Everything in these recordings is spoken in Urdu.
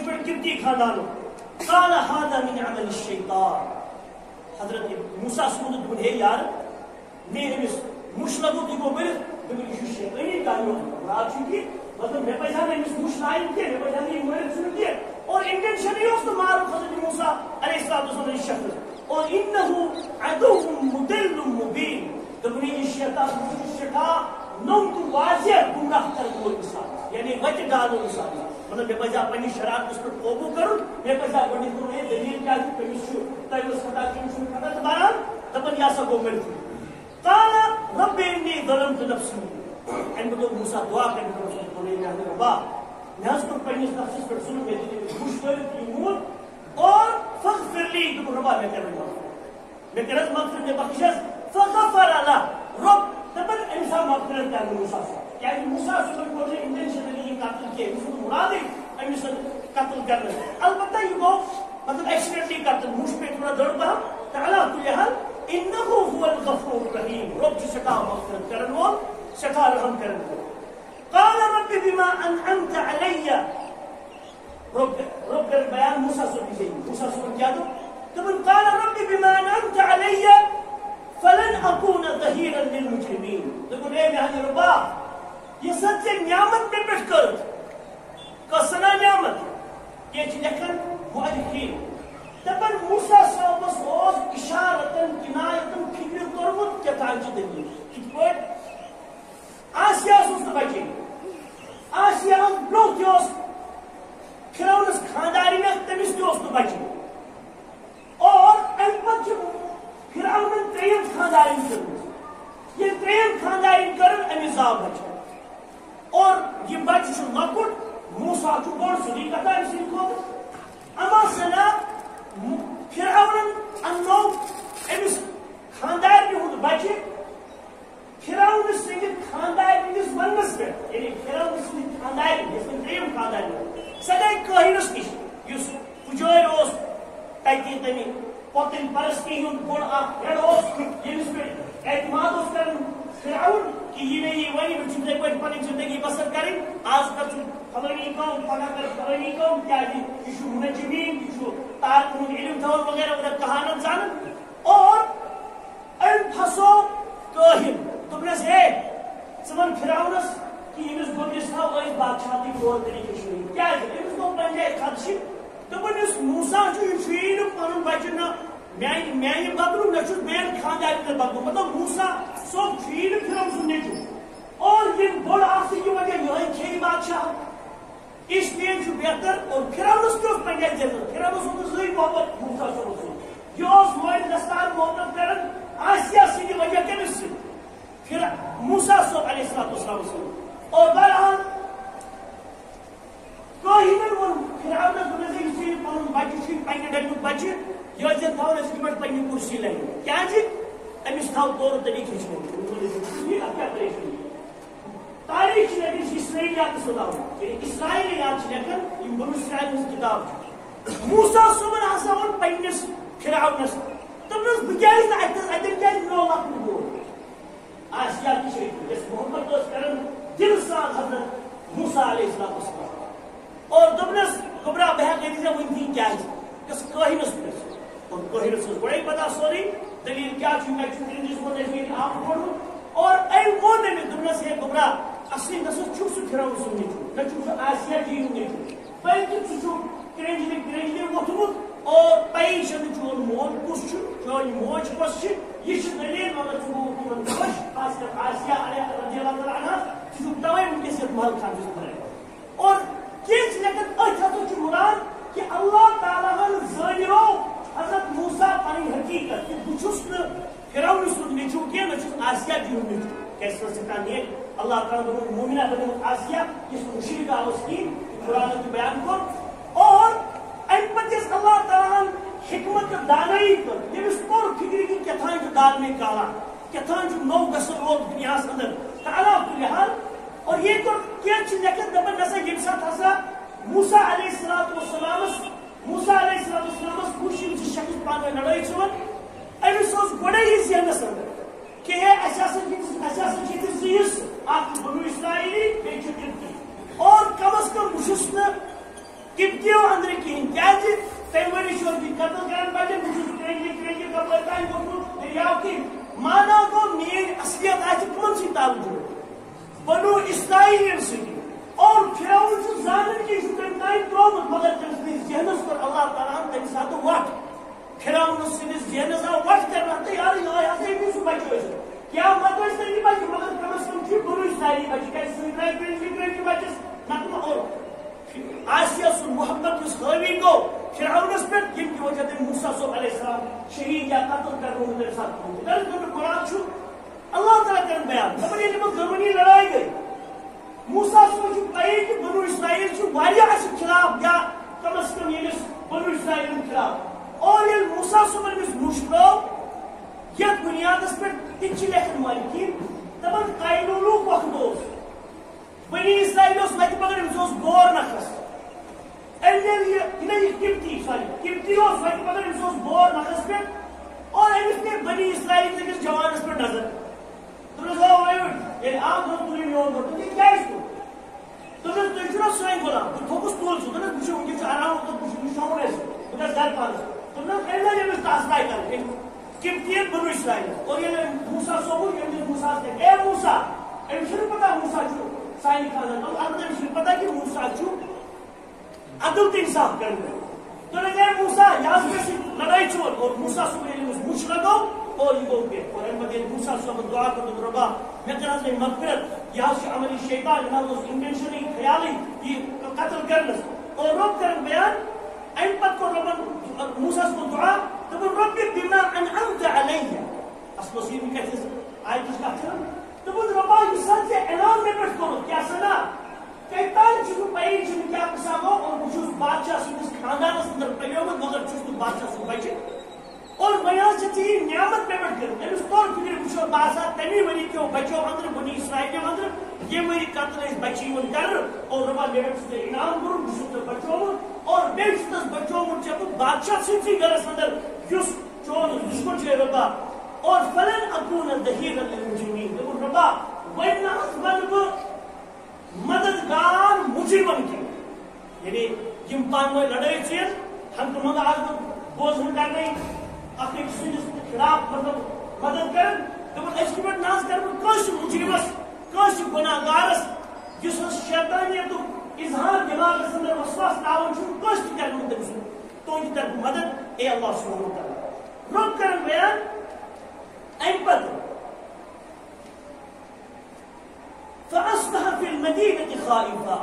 پہ کبتی خاندانو قال هذا من عمل الشیطان حضرت موسیٰ سمود دون ہے یار میں امس مش لگو تھی کو میرے دبل یہ شیطانی کاریو مراد چونکہ مطلب میں پہچان امس مش لائن کے میں پہچان یہ میرے سن کے اور انٹینشن یہ اس تو مارو حضرت موسیٰ علیہ السلام شخص اور انه عدو مضل مبین دبل یہ شیطان نو تو واضح گمراہ کر کو انسان یعنی وجہ ڈالو انسان مطلب میں پہچا پنی شرارت اس پر قوبو کروں میں پہچا بڑی کروں یہ دلیل کیا ہے پنی شو تیوز خطا کیم شو خطا تباران تبن یا سکو ملتی قال رب انی ظلمت نفسی ان بدو موسیٰ دعا کرنے کو رسول بولے جانے ربا نحس کو پنیس نفسیس پر سنو میں دیتے خوش کرت ایمون اور فغفر لی تو ربا میں کرنے میں کرت مغفر دے بخشش فغفر اللہ رب تبن انسان مغفرت کرنے موسیٰ سے کیا کہ موسیٰ سے کو نے انٹینشنلی یہ قتل کیا اس کو مراد ہے انسان قتل کرنے البتہ یہ وہ مطلب ایکسیڈنٹلی قتل موش پہ تھوڑا دڑ پا تعالیٰ کل حال انہو هو الغفور الرحیم رب کی سٹا مغفرت کرن وہ سٹا رحم کرن وہ قال رب بما انعمت علی رب کا بیان موسیٰ سے بھی موسیٰ سے کیا دو تبن قال رب بما انعمت علی فلن اکون ظہیرا للمجرمین تبن اے میانی ربا یہ سچ سے نعمت میں پیش کر کسنا نعمت یہ چیز لکھن مؤلفین تبن موسیٰ صاحب اس اشارتن کنایتن فکر کرمت کیا تانچہ دلیل کت پوٹ آسیہ اس بچے آسیہ برو تیوس پھرونس خانداری میں تمس تیوس بچے اور امپت پھرونن تریم خانداری کرن یہ تریم خانداری کرن امی زاب بچے اور یہ بچہ چھو لکٹ موسیٰ چھو بڑ سلی کتا اسی کو اما سنا فرعون انو امس خاندار بھی ہوں بچے فرعون سنگت خاندار بھی اس ونس پہ یعنی فرعون سنگت خاندار بھی اس میں دریم خاندار بھی سدائی کہینس کش یس پجوئر اس تاکی تمی پوتن پرستی ہوں بڑ آخ رڑ اس یمس پہ اعتماد اس کرن فرعون کہ یہ نہیں وہی بچوں سے کوئی پانی زندگی بسر کریں آج کل فلانی قوم پگہ کر فلانی قوم کیا جی یہ منجمین یہ تارکون علم تھور وغیرہ وغیرہ کہانت جانن اور ان پھسو کہن تمہیں سے سمن فرعونس کہ امس گوبرس تھا وہ اس بادشاہتی طور طریقے شروع کیا ہے امس کو پنجے خدشی دپن اس موسیٰ جو یہ پنن بچہ میانہ بدلو نہ بین خاندان بدلو مطلب موسیٰ صوب فیل فرعون سن نیچو اور یہ بڑ آسی کی وجہ یہ کھیری بادشاہ اس لیے جو بہتر اور فرعونس کی اس پنجے جیسا فرعونس ہوتا زی محبت موسیٰ سے رسول یہ اس موید دستار محبت کرن آسیہ سی کی وجہ کمس سے پھر موسیٰ صوب علیہ السلام رسول اور برحال کوئی نہیں وہ فرعونس ہوتا زی سی پنن بچی سی پنجے ڈیکن بچی یہ جن تھاؤن اس کی مٹ پنی کرسی لیں کیا جی امس تھاؤ طور طریقے چھوڑ یہ کیا پریشانی تاریخ لیکن اسرائیلیات سناؤ یعنی اسرائیلیات لیکن یہ بنو اسرائیل کی کتاب موسیٰ صبح حسن پنس فرعونس تمس بکیاز نہ اتن کیاز نو لاکھ بول آسیہ کی شریف اس محبت اس کرن دل سان حضرت موسیٰ علیہ السلام اور دبنس کبرا بہ گئی سے ون تھی کیا اس کوہنس پرس اور کوہنس بڑے پتہ سوری دلیل کیا چھ میں چھ کو نہیں آپ پڑھو اور اے وہ نے دبنس ہے کبرا اصلی نسو چھو سو پھراو سنی چھو نہ چھو آسیہ جی نہیں چھو بلکہ چھو کرنجلی وتھمت اور پیشن چھو مون کس چھو چھو موج کس چھو یہ چھ دلیل مگر چھو من خوش خاص کر آسیہ رضی اللہ عنہ چھو توے ان کے ساتھ مال کھان کرے اور کس لیکن اچھا تو چھو مراد کہ اللہ تعالیٰ ہن زانیو حضرت موسیٰ پانی حقیقت کہ بچھس فرعون سن نیچو کیا نہ چھس آسیہ جی نیچو کیسا سکتا نیک اللہ تعالیٰ نے مومنہ بنت آسیہ جس مشرکہ اس کی قرآن کی بیان کو اور ان پر جس اللہ تعالیٰ حکمت دانائی کر یہ اس پر فکری کی کتھائیں جو دان میں کالا کتھائیں جو نو گسر رول دنیا سے اندر تعالیٰ کل حال اور یہ کر کیا چیز لیکن دبن نسا یہ ساتھ حسا موسیٰ علیہ السلام خوشی سے شخص پانے لڑائی چھوڑ ایمی سوز بڑے ہی ذہن سندر کہ یہ اساسا چیز آپ بنو اسرائیلی بیچو کرتی اور کم از کم مشسن کپتیو اندر کہین کیازِ تمہِ ؤری چھُ یہِ قتل کران بچن بہٕ چھُس کرٛیٚجہِ کپٲرۍ تانۍ گوٚمُت دٔریاو کِنۍ مانا گوٚو میٲنۍ اصلیت آسہِ کٕمن سۭتۍ تعلق جُڑِتھ بنو اسرائیلین سۭتۍ اور فرعون چھُ زانان کہِ یہِ چھُ تٔمۍ تانۍ ترٛوومُت مگر تٔمۍ سٕنٛدِس ذہنس کوٚر اللہ تعالیٰ ہن تمہِ ساتہٕ وٹھ فرعون سٕنٛدِس ذہنس آو وٹھ کرنہٕ تہٕ یارٕ یِہوے ہسا ہیٚکہِ سُہ بچہِ ٲسِتھ کیٛاہ مت ٲسۍ تٔمۍ یہِ بچہِ مگر کم از کم چھُ بنو اسرائیلی بچہِ کیازِ سُے درٛاے کرٛیٚجہِ بچس نتہٕ اور آسیہ سُنٛد محبت یُس حٲوی گوٚو فرعونس پٮ۪ٹھ ییٚمہِ کہِ وجہ سۭتۍ موسیٰ صٲب علیہ السلام شہید یا قتل کرنومُت تمہِ ساتہٕ گوٚمُت غرض قرآن چھُ اللہ تعالیٰ کران بیان دپان ییٚلہِ یِمن دۄنوٕنی لڑٲے گٔے موسیٰ صٲبس چھُ پیی کہِ بنو اسرائیل چھُ واریاہ اَسہِ خلاف یا کم از کم ییٚمِس بنو اسرائیلن خلاف اور ییٚلہِ موسیٰ صٲبن أمِس مُشرٲو یتھ بُنیادس پٮ۪ٹھ تہِ چھِ لیکھان مٲلکین دپان قایلوٗلُک وقت اوس بنی اسرائیل اوس وتہِ مگر أمِس اوس بور نکھس کپتی اوس وتہِ مگر أمِس اوس بور نکھس پٮ۪ٹھ اور أمِس پے بنی اسرائیل کِس جوانس پٮ۪ٹھ نظر دوٚپنس او ییٚلہِ آو دوٚپ تُلِو میون دۄد دوٚپ یہِ کیازِ تُل دوٚپنس تُہۍ چھُو نا سٲنۍ غلام بہٕ تھوٚکُس تُل سُہ دوٚپنس وٕچھِو وٕنکیٚن چھُ آرام بہٕ چھُس شۄنٛگُن اَسہِ بہٕ گژھٕ گرٕ پانس دوٚپنس أمۍ لٲج أمِس ٹاسراے کرٕنۍ کپتین بنو اسرائیل اور ییٚلہِ موسیٰ صٲبُن أمۍ دِژ موسیٰ ہس اے موسیٰ أمِس چھُنہٕ پتہ موسیٰ چھُ سانہِ خانٛدان البتہ أمِس چھُنہٕ پتہ کہِ موسیٰ چھُ عدل تہٕ انصاف کرن دوٚپنس اے موسیٰ یہِ حظ گژھِ لڑٲے چور اور موسیٰ صٲبُن ییٚلہِ أمِس مُش لگوو اور یہ گو پہ اور امہِ پتہٕ ییٚلہِ موسیٰ صٲبن دعا کوٚر دوٚپ رۄبا مےٚ کر حظ وۄنۍ مغفرت یہِ حظ چھُ عملی شیطان یہِ نہ حظ اوس انٹینشنٕے خیالٕے یہِ قتل کرنس اور رۄب کرن بیان امہِ پتہٕ کوٚر رۄبن موسیٰ ہس کوٚر دعا دوٚپُن رۄبِ بِما انعمت علیہ اصل اوس یہِ کتھِس آیتٕچ کتھ چھِ دوٚپُن رۄبا یُس حظ ژےٚ انعام مےٚ پٮ۪ٹھ کوٚرُتھ کیٛاہ سنا تۄہہِ تانۍ چھُ نہٕ پیی چھُنہٕ کیٛاہ قصہ گوٚو اور بہٕ چھُس بادشاہ سٕنٛدِس خاندانس انٛدر پلیومُت مگر چھُس نہٕ بادشاہ سُنٛد بچہِ اور وۄنۍ حظ چھِ ژےٚ یہِ نعمت مےٚ پٮ۪ٹھ کٔرمٕژ أمِس توٚر فِکرِ وٕچھو بہٕ آسہٕ ہا تَمی ؤری کیو بچو انٛدرٕ بنی اسرائیلو انٛدرٕ ییٚمہِ ؤری قتل ٲسۍ بچہِ یِوان کرنہٕ اور رۄبا مےٚ پٮ۪ٹھ چھُ ژےٚ انعام کوٚرمُت بہٕ چھُس ژےٚ بچومُت اور بیٚیہِ چھُ تس بچومُت ژےٚ بہٕ بادشاہ سٕنٛدسٕے گرس انٛدر یُس چون دُشمن چھُ رۄبا اور فلن اکوٗن ظہیٖرًا لِلمُجرِمیٖن دوٚپُن رۄبا وۄنۍ نہ حظ بنہٕ بہٕ مددگار مجرمن کینٛہہ یعنی یِم پانہٕ ؤنۍ لڑٲے ژیٖر ہنگتہٕ منگہٕ آسہٕ بہٕ بوزن کرنے اکھ أکۍ سٕنٛدِس خلاف مطلب مدد کران دوٚپُن أزکہِ پٮ۪ٹھ نہ حظ کرٕ بہٕ کٲنٛسہِ مجرمس کٲنٛسہِ گۄناہ گارس یُس حظ شیطانیتُک اظہار دٮ۪ماغس انٛدر وسواس تراوان چھُ کٲنٛسہِ تہِ کرٕ نہٕ تٔمۍ سُنٛد تُہنٛدِ طرفہٕ مدد اے اللہ سبحانہ وتعالیٰ رۄب کرن بیان امہِ پتہٕ فأصبح في المدينة خائفا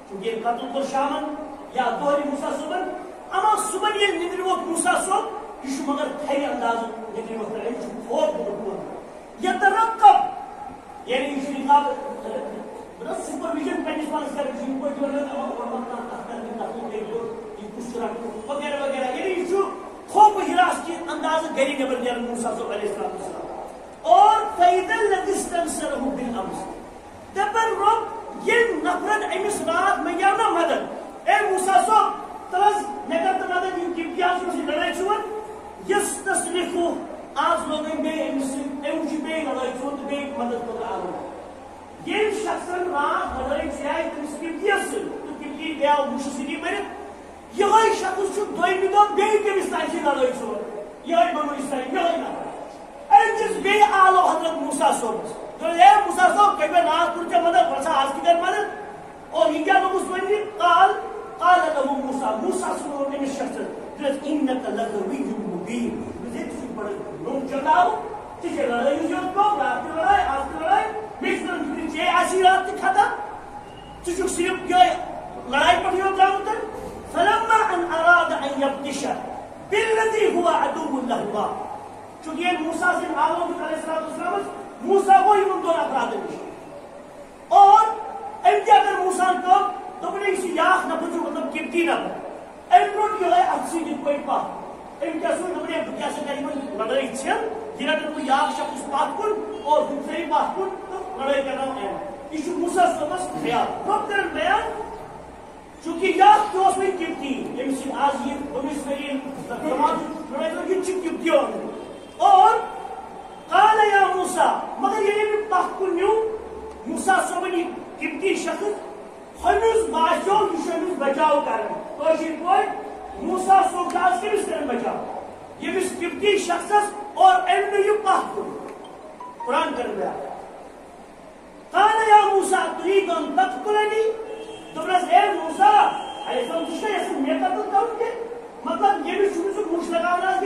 چونکہ ییٚلہِ قتل کوٚر شامن یا دۄہلہِ موسیٰ صٲبن اما صبحن ییٚلہِ نِندرِ ووت موسیٰ صٲب یہِ چھُ مگر تھرِ اندازٕ نِندرِ وۄتھان أمِس چھُ خوف گوٚمُت یترقب یعنی یہِ چھُ نِقاب سُپروِجن پننِس پانس کران چھُ یِتھ پٲٹھۍ وَنان یہِ کُس چھُ رٹُن وغیرہ وغیرہ یعنی یہِ چھُ خوف ہراس کہِ اندازٕ گرِ نٮ۪بر نیران موسیٰ صٲب علیہ السلام اور فإذا الذي استنصره بالأمس دپن رۄب ییٚمۍ نفرن أمِس راتھ منٛگیو نا مدد اے موسیٰ صٲب تل حظ مےٚ کر تہٕ مدد یِم کِپتی حظ یِم لڑٲے چھُون یُس تصریٖفو آز لوگ أمۍ بیٚیہِ أمِس سۭتۍ أمۍ چھُ بیٚیہِ لڑٲے چھُون تہٕ بیٚیہِ مدد خٲطرٕ آمُت ییٚمۍ شخصن راتھ لڑٲے ژیٛاے تٔمِس کِپتیس سۭتۍ تہٕ کِپتی گٔیاو مُشہِ سۭتی مٔرِتھ یِہوے شخص چھُ دوٚیمہِ دۄہ بیٚیہِ کٔمِس تانۍ چھِ لڑٲے ژھٕنمٕژ یِہوے بنو اسرائیل یِہوے نفر أمۍ دِژ بیٚیہِ آلو حضرت موسیٰ صٲبس اے موسیٰ صٲب کٔمۍ مےٚ راتھ کوٚر ژےٚ مدد وَلسا آز تہِ کر مدد اور یہِ کیٛاہ دوٚپُس وۄنۍ قال له موسیٰ موسیٰ صٲب ووٚن أمِس شخصس دوٚپنس إنك لغوي مبين ژٕ چھُکھ بڑٕ نوٚم چلاوُن ژےٚ چھےٚ لڑٲے ہٕنٛز یوت گوٚو راتھ تہِ لڑٲے آز تہِ لڑٲے مےٚ چھُ نہٕ فِکرِ ژےٚ آسی راتھ تہِ ختم ژٕ چھُکھ صرف یِہوے لڑایہِ پٮ۪ٹھ یوت درٛامُت فلما أن أراد أن يبطش بالذي هو عدو لهما چونکہ ییٚلہِ موسیٰ سٕنٛدۍ آلو دیُت علیہ الصلوٰۃ والسلامس موسیٰ گوٚو یِمن دۄن افرادن نِش اور أمۍ کیٛاہ کٔر موسیٰ ہن کٲم دوٚپُن یہِ چھُ یہِ اکھ نفر چھُ مطلب کِپتی نفر أمۍ روٚٹ یِہوے اتھٕ سۭتۍ یِتھ پٲٹھۍ پتھ أمۍ کیٛاہ سوٗنچ دوٚپُن ہے بہٕ کیٛاہ سا کرٕ یِمن لڑٲے ژھٮ۪ن یہِ رٹن بہٕ یہِ اکھ شخص پتھ کُن اور ہُہ ژھٮ۪نہِ پتھ کُن تہٕ لڑٲے کرناو أمۍ یہِ چھُ موسیٰ صٲبس خیال رۄب کرن بیان چونکہ یہِ اکھ تہِ اوس وۄنۍ کِپتی ییٚمِس سۭتۍ آز یہِ بنو اسرائیل لڑٲے کٔر یہِ تہِ چھُ کِپتیو اندر اور قال یا موسیٰ مگر ییٚلہِ أمۍ پتھ کُن نیوٗ موسیٰ صٲبن یہِ کِپتی شخص ہمس باسو یہ بچاؤ کر موسیٰ صوب کمس کر بچاؤ یمس قبطی شخصس اور ام یہ پتھ قرآن کر بیان قال یا موسیٰ تريد ان تقتلنی دپنس اے موسیٰ علیہ السلام یہ مے قتل کر مطلب یمس مش لگانا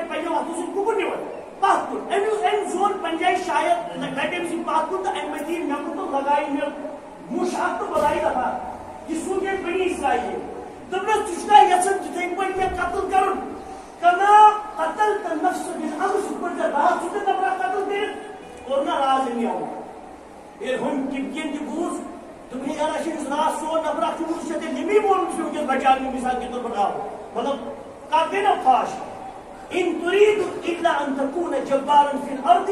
پنو اتو سی ککر نوان پتھ کن ام زون پنجائے شاید لٹے سی پتھ کن تو ام مزید مے کو لگائی مے مش ات تو بلائی دفعہ یہ سوچے بنی اسرائیل دپنس ٹھا یسن تتھے پہ مے قتل کرن کما قتلت النفس بالامس پہ رات چھ نفر قتل کر اور نہ راز نہیں آؤ پھر ہم کن تہ بوز تم یار اچھے رات سو نفر چھ چھ نمی بول سے بچانے مثال کے طور پر آؤ مطلب کافی نا فاش ان تريد الا ان تكون جبارا في الارض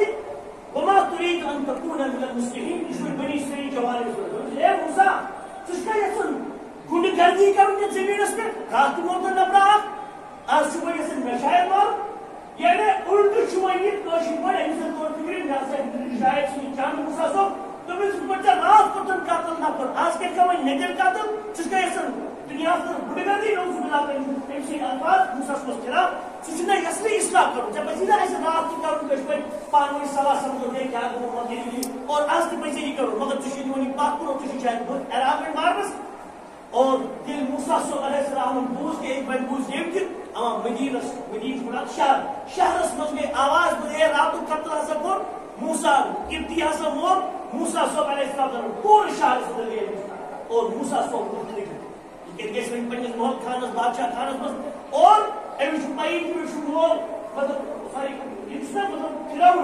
وما تريد ان تكون من المسلمين شو بني اسرائيل جوار اے موسیٰ تشکا یسن گنڈ گردی کرن زمین اس پہ رات موت نبرا آج صبح یسن مشاہد مار یعنی الٹ شوئی کوشش پر انسان طور فکر میں شاید سی چاند موسیٰ صاحب تو میں بچہ رات پتن قاتل نہ پر آج کے کوئی نگر قاتل تشکا یسن دنیا پر گنڈ گردی نوز بلا کر ایسی الفاظ موسیٰ صاحب خلاف سوچنا اصلی اصلاح کرو جب ایسا ایسے رات کی کرو کہ کوئی پانی سوا سمجھو دے کیا کرو مدیری اور آج کی پیسے ہی کرو مگر تشی دونی بات کرو تشی چاہے بہت اعراب مارس اور دل موسیٰ صلی اللہ علیہ وسلم بوز کے ایک بن بوز دیم کی اما مدینہ بلاد شہر اس مجھے آواز بدے راتو قتل حسا کر موسیٰ ابتی حسا مور موسیٰ صلی اللہ علیہ وسلم پور شہر اس دل لئے اور موسیٰ صلی اللہ علیہ وسلم لیکن کس میں پنجز محمد خانس بادشاہ خانس اور ایوش پائید میں شمول مطلب ساری انسان مطلب کھلاؤ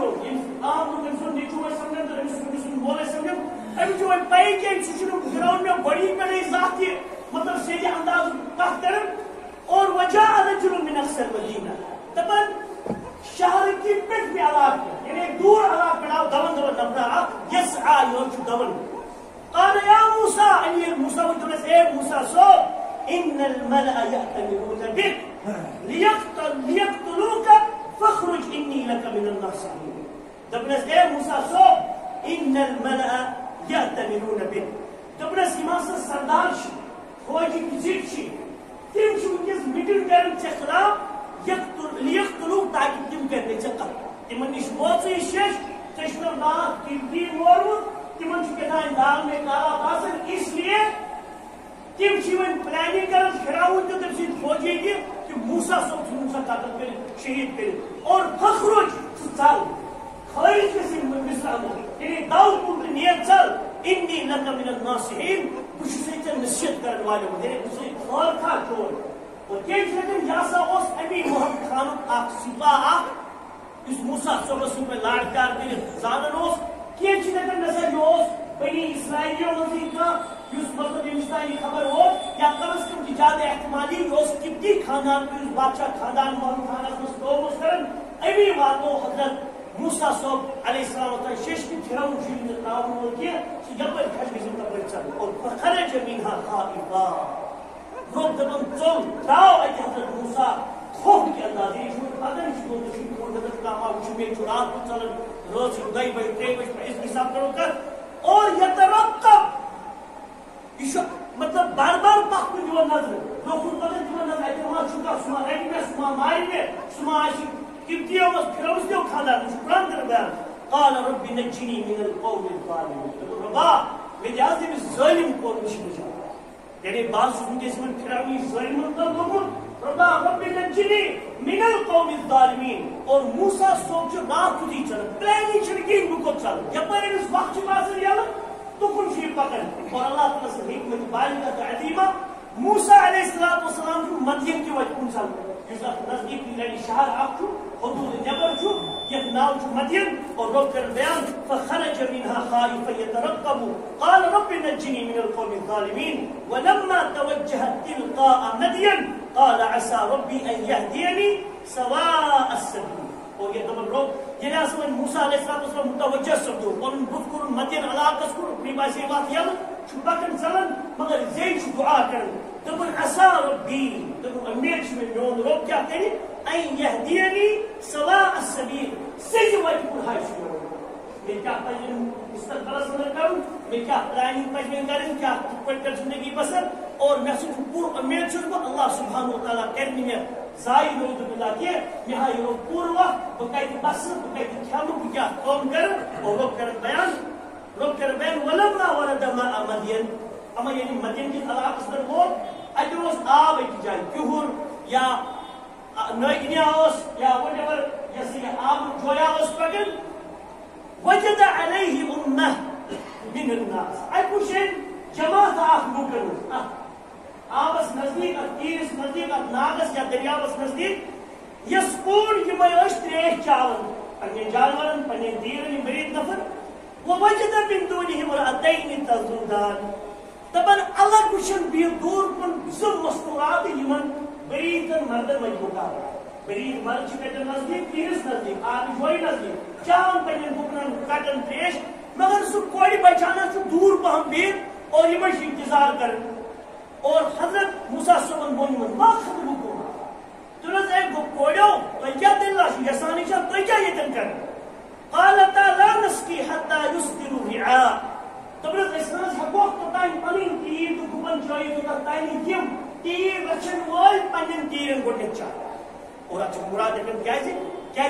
عام لوگ انسان نیچو ہے سمجھن تو انسان بولے سمجھن ایوش پائید کے انسان کھلاؤ میں بڑی پڑے ذات کی مطلب سیدھی انداز کہت کرن اور وجہ رجل من اکثر مدینہ تبن شہر کی پٹ میں علاق یعنی دور علاق پڑاؤ دون نبرا یسعا یوچو دون قال یا موسیٰ انہی موسیٰ وجلس اے موسیٰ سو ان الملأ يأتمرون بك ليقتلوك فاخرج اني لك من الناصحين دبنس اے موسیٰ سو ان الملأ يأتمرون بك دبنس ایمان سے سردار شی فوجی کزیت شی تم شو کس میٹنگ کرن چخلا ليقتلوك تاکہ تم کرنے چکل تمن نش موچی شش تشنر نات کی مورمت تمن چھ کہتا دال میں کالا باسن اس لیے تم چھ پلاننگ کرن پھراون تو تم سید فوجی کی کہ موسیٰ صاحب موسیٰ قتل کر شہید کر اور فخرج چل خارج سے مثال یعنی داؤد کو نیت چل انی لک من الناصحین کچھ سے نصیحت کرن والے میرے اسے اور تھا چھوڑ اور کہ لیکن یاسا اس امی محمد خان اخ سپاہ اس موسیٰ صاحب سے لاڈ کار کر زانن اس کہ لیکن نظر اس بنی اسرائیلیوں مزید کا اس مطلب انسانی خبر ہو یا کم از کم کی زیادہ احتمالی اس کبتی خاندان میں اس بادشاہ خاندان محمد خان اس کو مسترن ایمی باتوں حضرت موسیٰ صاحب علیہ السلام و شش کی پھراؤن شیل نتاؤن ہو کیا کہ یپر کھج بزن کا بچہ اور فخرج منها خائفا روب دبن چل راو ایتی حضرت موسیٰ خوف کے اندازی شوئے پتہ نہیں شکو تو شکو حضرت کاما وچھوئے چرات کو چلن روز سے ادائی بھائی ترے بھائی پر اس حساب کرو کر اور یترقب مطلب بار بار پاک کو جو نظر لوگ خود پتہ جو نظر ایتی وہاں چھکا سما ریڈی میں سما ماری میں سما آشی کبتیوں میں پھراؤس دیو کھانا شکران کر بیان قال رب نجنی من القوم الظالمین ربا میری آزی میں ظالم قوم نشی بجا یعنی بعض سن کے سمن پھراؤنی ظالم اندر لوگوں ربا رب نجنی من القوم الظالمین اور موسیٰ سوچ راہ خودی چل پلانی چھڑکین بکو چل جب پر اس وقت چھپا سے لیا تو کن شیئر پکڑ اور اللہ تعالیٰ سے حکمت بالغت عظیمہ موسیٰ علیہ السلام کو مدین کی وجہ کن چل جس نزدیک لینی شہر آپ چھو حدود نبر چھو یک ناو چھو مدین اور رب کر بیان فخرج منها خائفا يترقب قال رب نجني من القوم الظالمين ولما توجه تلقاء مدين قال عسى ربي ان يهديني سواء السبيل اور یہ دبر روب یہ لازم موسیٰ علیہ السلام متوجہ سمجھو اور ان بت کرن مدین علاقہ کرن اپنی باسی بات یل چھپکن چلن مگر زید چھ دعا کرن دبر عسى ربی دبر امید چھ میں میون روب کیا کہنی این یهدینی سواء السبیل سج وجہ پر ہائی شروع میں کیا پہ مستقبلس اندر کروں، میں کیا پلاننگ پہ کریں، کیا کت پہ کر زندگی بسر، اور میں سب پور امید چھس بہ اللہ سبحانہ و تعالیٰ کر میں ضائع نعوذ باللہ کہ مے ہا یہ پور وقت بہ کتہ بس بہ کتہ کھیلو بہ کیا کام کر، اور رب کر بیان ولما ورد ماء مدین، اما یعنی مدین کس علاقس اندر ووت اتہ اوس آب اکہ جائے کہر یا ناگنیا یا وٹ ایور یہ آب جویا پکن، وجد علیہ امہ من الناس اتہ وچھن جماعت اخ لوکن آبس نزدیک تیرس نزدیک ناگس یا دریاوس نزدیک یسقون یہ تریش چاون پنن جانورن پنن تیرن یہ مرید نفر، ووجد من دونهم امرأتین تذودان دپن الگ وچھن بہ دور کن زٕ مستورات یمن بریدن مردن مجبوکار، برید مرد چھ نزدیک تیرس نزدیک آب جوئی نزدیک چاون پنن گپنن کٹن تریش، مگر سہ کورِ بچانا چھ دور پہم بہت اور یہ انتظار کر، اور حضرت موسیٰ صبن بون ما خطبکم تنس ایک کوڑو تو کیا دل لاشو یسانی شاہ تو کیا یہ کر قالتا لا نسقی حتی یسقر الرعاء تبرز اسناس حقوق تو تائن پنین تیر تو گبن چاہیے تو تائن کیم تیر رچن وال پنین تیرن گوٹے چاہ، اور اچھا مراد اکن کیا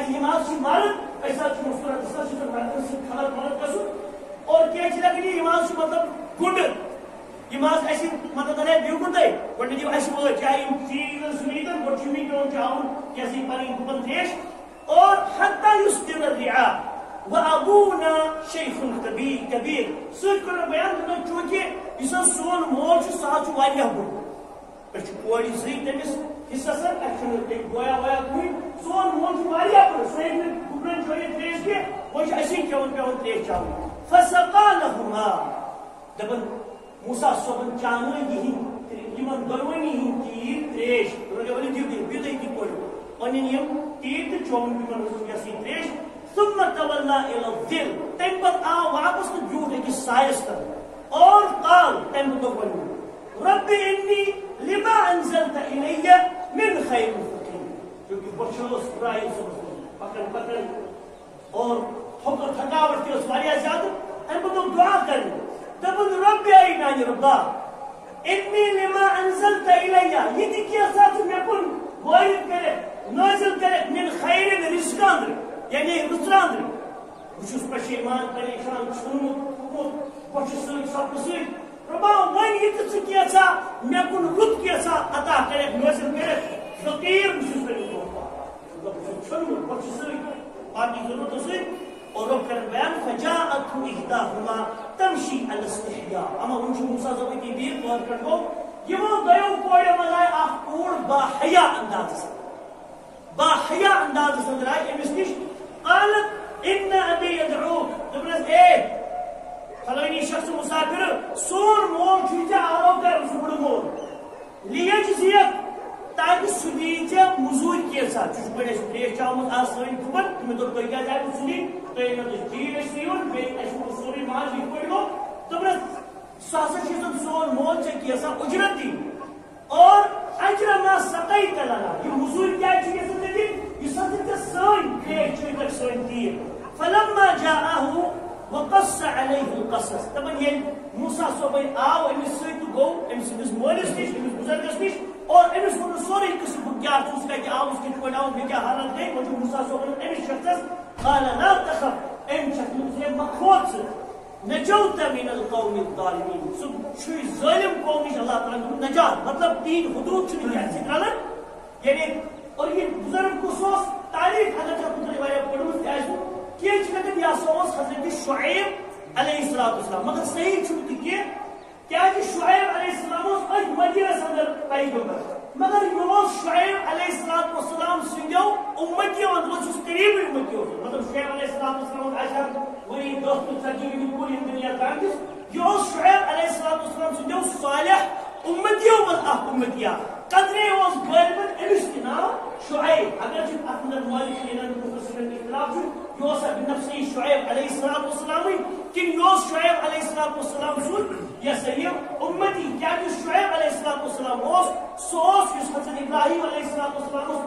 جی ہمارا سی مارد ایسا چھ مستورت ایسا چھ مردن سے خلق مرد کسو، اور کیا چھ لگنی ہمارا سی مطلب گنڈ یہ ماز ایسی مطلب ہے بیوٹن دے گوٹے جو ایسی وہ چاہیے چیزن سنیدن گوٹی میں کیوں چاہوں کیسی پانی گبن تریش، اور حتی یسقر الرعاء وابونا شیخ کبیر سوچ کرنا بیان کرنا چونکہ اس سون مول چھ سا چھ واریاہ بڑ اچھ کوڑی زی تمس حصہ سر اچھ گویا ویا کوئی سون مول چھ واریاہ بڑ سوین میں گبن چھ تریش کے وہ چھ ایسی کیون تریش چاہوں فسقا لهما دبن موسیٰ صبن چانوی گی یمن دونونی ہن تیر تریش انہوں نے دیو بیدائی کی پڑھو انہوں نے تیر تے چومن بیمن رسول یسی تریش ثم تولا الى الظل تیم پر واپس تو بیوٹ ہے کہ سائس کر اور قال تیم پر دکھوئی رب انی لما انزلت الی من خیر فقیر کیونکہ بچھوس برائیل سبس پکن اور حکر تھکاوٹ کی رسوالیہ زیادہ تیم پر دعا کریں دبن رب ای نانی ربا انی لما انزلت الی یہ دی کیا ساتھ میں کن وارد کرے نازل کرے من خیر رزقاندر یعنی رزقاندر وچھس پشیمان پریشان چھنمت پچھ سوئی سب سوئی ربا وین یہ تس کیا سا میں کن رد کیا سا عطا کرے نازل کرے فقیر وچھس پریشان چھنمت پچھ سوئی باقی ضرورت سوئی اور رب کر بیان فجاءته احداهما تمشي على الاستحياء اما انش موسیٰ زبی کی بیر قوار کرو یہ وہ دیو کوئی ملائے آخور با حیاء انداز سندرائی امس نش قالت ان ابی یدعوک دبرز اے فلانی شخص مسافر سون مول چیزا آلو کر سبڑ مول لیجزیت تاکہ سنیجا مزور کیا سا چوش بڑے تریش چاہمت آسانی کبر تمہیں تو کوئی کیا جائے سنی تو یہ نظر جیر اشتیون بے اشتیون سوری مال جی کوئی گو تو بنا ساسا چیزن سون مول چا کیا سا اجرت دی اور اجر ما سقی تلانا یہ مزور کیا چیئے سا دی یہ ساتھ سوئن تریش چوئی تک سوئن دیر فلما جاءہو وقص علیہ القصص تبن یہ موسیٰ صبح آو امس سوئی تو گو امس مولس نیش امس بزرگس نیش اور امس کو سوری قسم کو کیا اس کا کہ آو اس کی کوئی ناؤ میں کیا حالت گئی وہ جو موسیٰ صبح امس شخص قال لا تخف ام شخص سے مخوت سے نجوت من القوم الظالمین سب شوی ظالم قوم اللہ تعالیٰ نجات مطلب تین حدود چھوئی کیا سکرالن یعنی اور یہ بزرگ کو سوس تاریخ حضرت حضرت روایہ پڑھوز کیا ہے کہ چکتن یا سوس حضرت شعیب علیہ السلام مگر صحیح چھوٹی کیا کہ شعیب علیہ السلام اج مدینہ صدر پیغمبر مگر یہ شعیب علیہ السلام سنجو امتیوں اندر چوس قریب امتیوں مطلب شعیب علیہ السلام عشر وہی دوست سجیوی کی پوری دنیا کانٹس یہ شعیب علیہ السلام سنجو صالح امتیوں بس امتیاں قدرے اس غالباً امس کے نام شعیب اگر جب اپنا مالک لینا مفسرین اختلاف جو یوسف بن نفسی شعیب علیہ السلام کن یوس شعیب علیہ السلام سن یا سید امتی کیا کہ شعیب علیہ السلام سوس یس حضرت ابراہیم علیہ السلام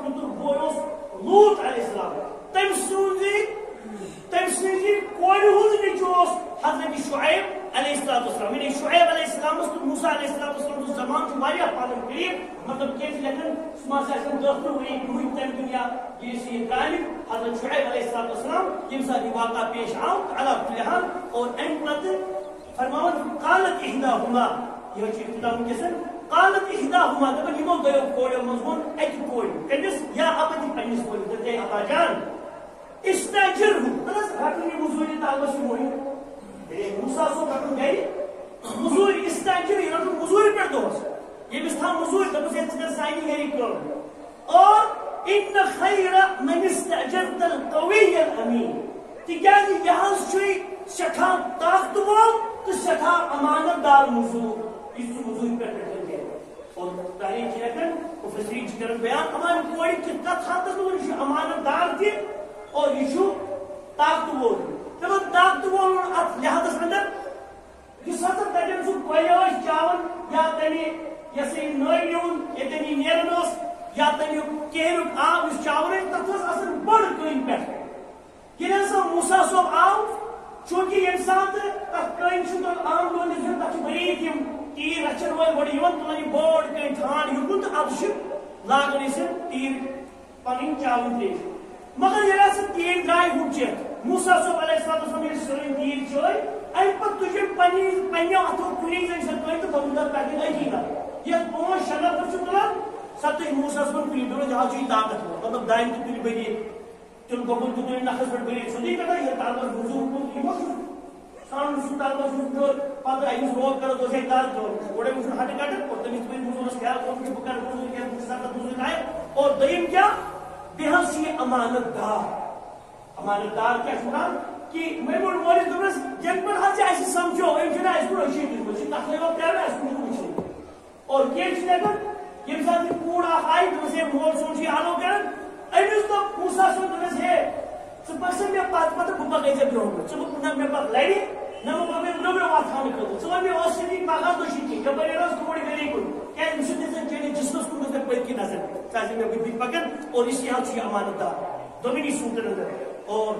پتر بویوس لوط علیہ السلام تم سوزی تم سنجی کوئی ہوں نیچوس حضرت شعیب علیہ السلام یعنی شعیب علیہ السلام تو موسیٰ علیہ السلام تو زمان تو واریہ پالن قریب مطلب کیسے لیکن سما سے ایسا دختر ہوئی کوئی تم دنیا یہ سی تعلیم حضرت شعیب علیہ السلام یم ساتھ واقعہ پیش آؤ علا کل حال اور این پرد فرماون قالت احداہما یہ چیز ابتدا مکسن قالت احداہما دبن یمو دیو کوڑے مضمون ایک کوڑے کنس یا ابدی پنیس کوڑے دتے ابا جان استاجرہ تنس رکھنی مزوری تعلق سے موئی موسیٰ سو رکھن گئی مزوری استاجرہ یہ رکھن مزوری پر دوست یہ بستان مزوری دبس یہ تکر سائنی گری کرو اور ان خیر من استاجرت القوی الامین تکیازی یہاں سوئی سٹھا طاقت وال تو سٹھا امانت دار مزور اس مزوری پر رکھن گئی اور تاریخ رکھن مفسرین چکرن بیان امان کوئی کتت خاطر نور امانت دار تھی اور یہ طاقت وول جب طاقت وول ات لحاظ اندر یہ ساتھ تجن سو کویاش چاون یا تنی یسے نوئی نیون یا تنی نیرنوس یا تنی کیرک آب اس چاون تفس اصل بڑ کن پہ یہ سا موسیٰ صاحب آو چونکہ یہ ساتھ کن چھتر عام لوگ جن تک بریک یم تیر رچن وول بڑی یون تلنی بوڑ کن تھان یکن تو اب شب لاغنی سے تیر پنین چاون تیش مگر یہ ایسا تیر درائے ہوچت موسیٰ صاحب علیہ السلام یہ سرین تیر چوئے این پر تجھے پنیا اتھو کنی زن شکوئی تو بمدر پیدی نہیں گا یہ پونش شنر پر چکلا سب تو موسیٰ صاحب کنی دولو جہاں چوئی طاقت ہو مطلب دائم تو کنی بری تن گوگل تو کنی نخص پر بری سنی کرتا یہ طاقت حضور کو کی موشن سان رسول طاقت حضور پادر ایس روک کرو تو سے دار تو بڑے مجھے ہٹے کٹے اور تمیز پر حضور اس خیال کو کہ بکر حضور کے مستقت حضور آئے اور دائم کیا بہت سی امانت دار کیا شکرا کہ میں بڑھ مولی دورس جن پر ہاتھ سے ایسی سمجھو ایک جنہ اس کو رشید دیکھو اسی تخلیقہ پیار ہے اس کو نہیں رشید اور کیل چلے کر یہ ساتھ پوڑا آئی تو اسے مول سونچی آلو کرن ایمیز تو موسیٰ سن دورس ہے سپر سے میں پات پتا بھوپا گئیزے بھی ہوں گا سپر کنہ میں پاک لائنی نمو پاپے بلو میں وات کھانے کرو سپر میں اوسے بھی پاکا تو شکی جب بڑے روز کو بڑی گری کن کیا مسلم دیزن چیلی جسمس کو مجھے پہل کی نظر چاہتے میں بھی پکن اور اسی حال سے امانت دار دومینی سوتر اندر اور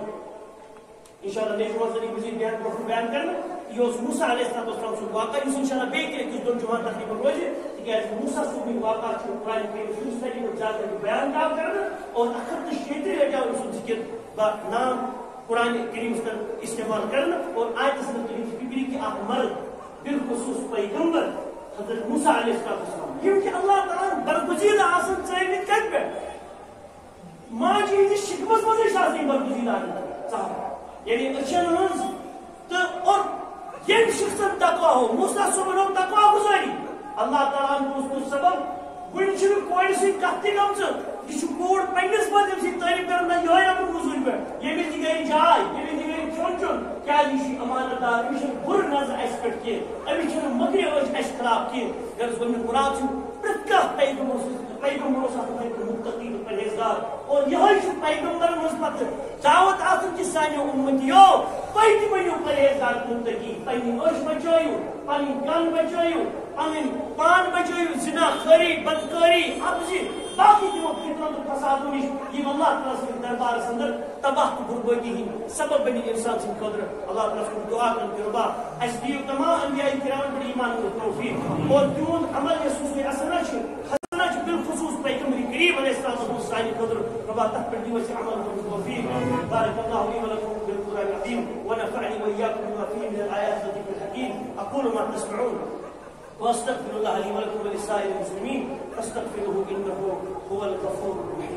انشاءاللہ نیک موزنی مزید بیان کرنا یہ اس موسیٰ علیہ السلام سے واقع ہے انشاءاللہ بیٹھ کے کچھ دون جوان تقریبا روزے کہ ایسے موسیٰ سے بھی واقع چھو قرآن کے رسول صلی اللہ علیہ وسلم بیان کام کرنا اور اکھر تشکیتی رہ جاؤ رسول ذکر با نام قرآن کریم سے استعمال کرنا اور آیت سے مطلب ببری کی آپ مرد بالخصوص پیغمبر حضرت موسیٰ علیہ السلام کیونکہ اللہ تعالیٰ برگزید آسن چاہیے کن پہ ماں چیزی شکمت مزے شاہدیں برگزید آسن یعنی اچھن ہنز تو اور یہ شخصن تقوی ہو موسیٰ سبنو تقوی گزاری اللہ تعالیٰ نے اس کو سبب گنچن کوئی سی کہتی کم سے یہ کوڑ پینس پر جب سی تعریف کرنا یہ ہے اپنے مزوری پر یہ بھی دیگری جائے یہ بھی دیگری چون کیا یہ امانت دار امیشن بر نظر ایسپیکٹ کیے امیشن مگری وجہ ایس خراب کیے گر اس کو میں قرآن سے پرکہ پیغمبروں ساتھ متقی پرہیزگار اور یہ پیغمبر مثبت دعوت آسن کی سانی امتیو کوئی بھی بنیو پرہیزگار متقی پنی عرش بچائیو پنی کن بچائیو پنی پان بچائیو زنا خری بدکاری حبزی باقی جو فتنہ تو فسادوں نش یہ اللہ تعالیٰ سے دربار اندر تباہ تو بربادی ہی سبب بنی انسان سے قدر اللہ تعالیٰ سے دعا کر کے ربا اس دیو تمام انبیاء کرام پر ایمان و توفیق اور جون عمل یسوس میں حسنہ بالخصوص پیغمبر کریم علیہ السلام و سائل قدر ربا تحت دی وسع عمل و توفیق بارك الله لي ولكم بالقرآن العظيم ونفعني وإياكم بما فيه من الآيات والذكر الحكيم أقول ما تسمعون واستغفر الله لي ولكم ولسائر المسلمين فاستغفروه انه هو الغفور الرحيم